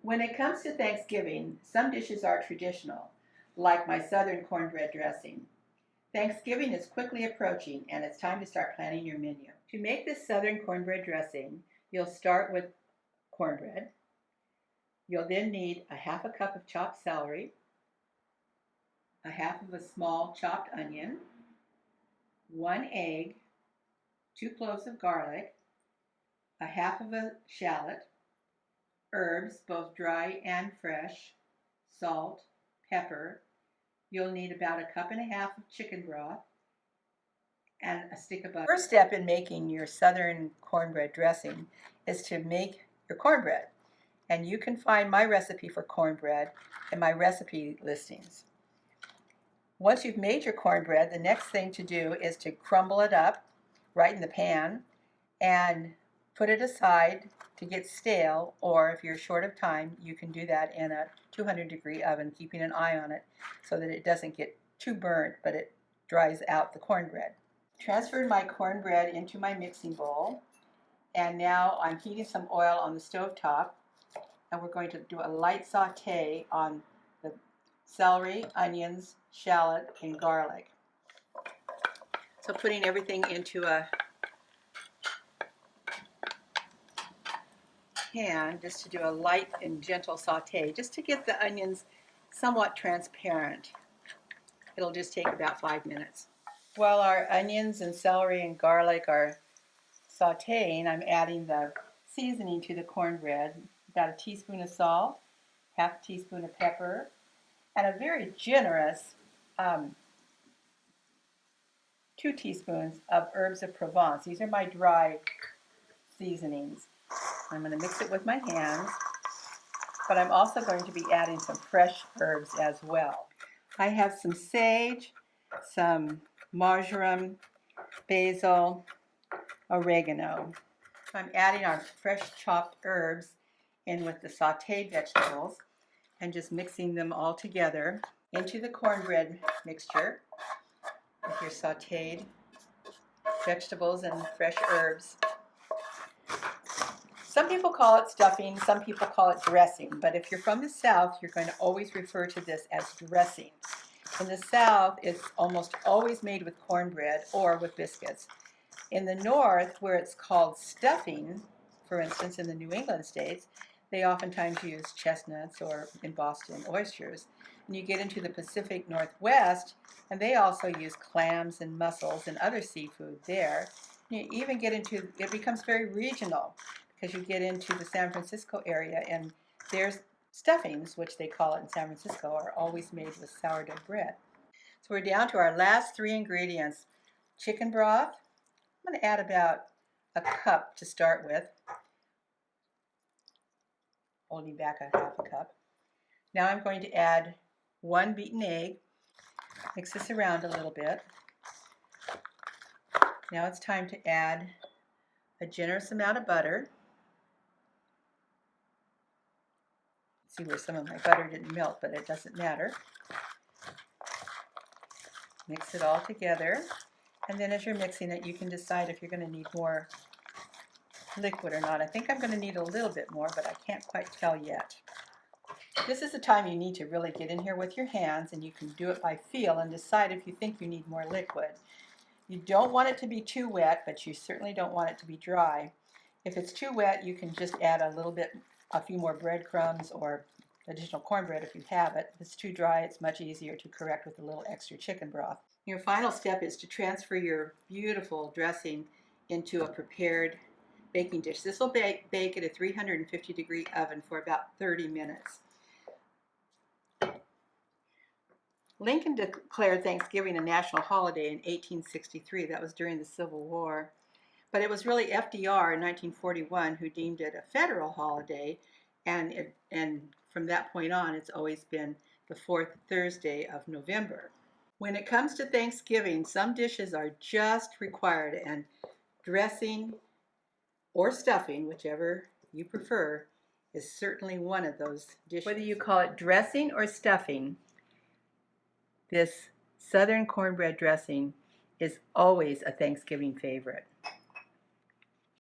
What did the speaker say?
When it comes to Thanksgiving, some dishes are traditional, like my southern cornbread dressing. Thanksgiving is quickly approaching, and it's time to start planning your menu. To make this southern cornbread dressing, you'll start with cornbread. You'll then need a half a cup of chopped celery, a half of a small chopped onion, 1 egg, 2 cloves of garlic, a half of a shallot, herbs, both dry and fresh, salt, pepper. You'll need about a cup and a half of chicken broth and a stick of butter. First step in making your southern cornbread dressing is to make your cornbread. And you can find my recipe for cornbread in my recipe listings. Once you've made your cornbread, the next thing to do is to crumble it up right in the pan and put it aside to get stale, or if you're short of time, you can do that in a 200-degree oven, keeping an eye on it so that it doesn't get too burnt, but it dries out the cornbread. Transferred my cornbread into my mixing bowl, and now I'm heating some oil on the stove top, and we're going to do a light saute on the celery, onions, shallot, and garlic. So putting everything into a pan just to do a light and gentle saute, just to get the onions somewhat transparent. It'll just take about 5 minutes. While our onions and celery and garlic are sauteing, I'm adding the seasoning to the cornbread. About a teaspoon of salt, half a teaspoon of pepper, and a very generous 2 teaspoons of herbs of Provence. These are my dry seasonings. I'm going to mix it with my hands, but I'm also going to be adding some fresh herbs as well. I have some sage, some marjoram, basil, oregano. So I'm adding our fresh chopped herbs in with the sauteed vegetables and just mixing them all together into the cornbread mixture with your sauteed vegetables and fresh herbs. Some people call it stuffing, some people call it dressing, but if you're from the South, you're going to always refer to this as dressing. In the South, it's almost always made with cornbread or with biscuits. In the North, where it's called stuffing, for instance, in the New England states, they oftentimes use chestnuts, or in Boston, oysters. And you get into the Pacific Northwest, and they also use clams and mussels and other seafood there. You even get into, it becomes very regional, because you get into the San Francisco area, and there's stuffings, which they call it in San Francisco, are always made with sourdough bread. So we're down to our last 3 ingredients. Chicken broth. I'm going to add about a cup to start with, holding back a half a cup. Now I'm going to add 1 beaten egg. Mix this around a little bit. Now it's time to add a generous amount of butter. See where some of my butter didn't melt, but it doesn't matter. Mix it all together, and then as you're mixing it, you can decide if you're going to need more liquid or not. I think I'm going to need a little bit more, but I can't quite tell yet. This is the time you need to really get in here with your hands, and you can do it by feel and decide if you think you need more liquid. You don't want it to be too wet, but you certainly don't want it to be dry. If it's too wet, you can just add a few more breadcrumbs or additional cornbread if you have it. If it's too dry, it's much easier to correct with a little extra chicken broth. Your final step is to transfer your beautiful dressing into a prepared baking dish. This will bake at a 350-degree oven for about 30 minutes. Lincoln declared Thanksgiving a national holiday in 1863. That was during the Civil War. But it was really FDR in 1941 who deemed it a federal holiday, and from that point on, it's always been the 4th Thursday of November. When it comes to Thanksgiving, some dishes are just required, and dressing or stuffing, whichever you prefer, is certainly one of those dishes. Whether you call it dressing or stuffing, this southern cornbread dressing is always a Thanksgiving favorite.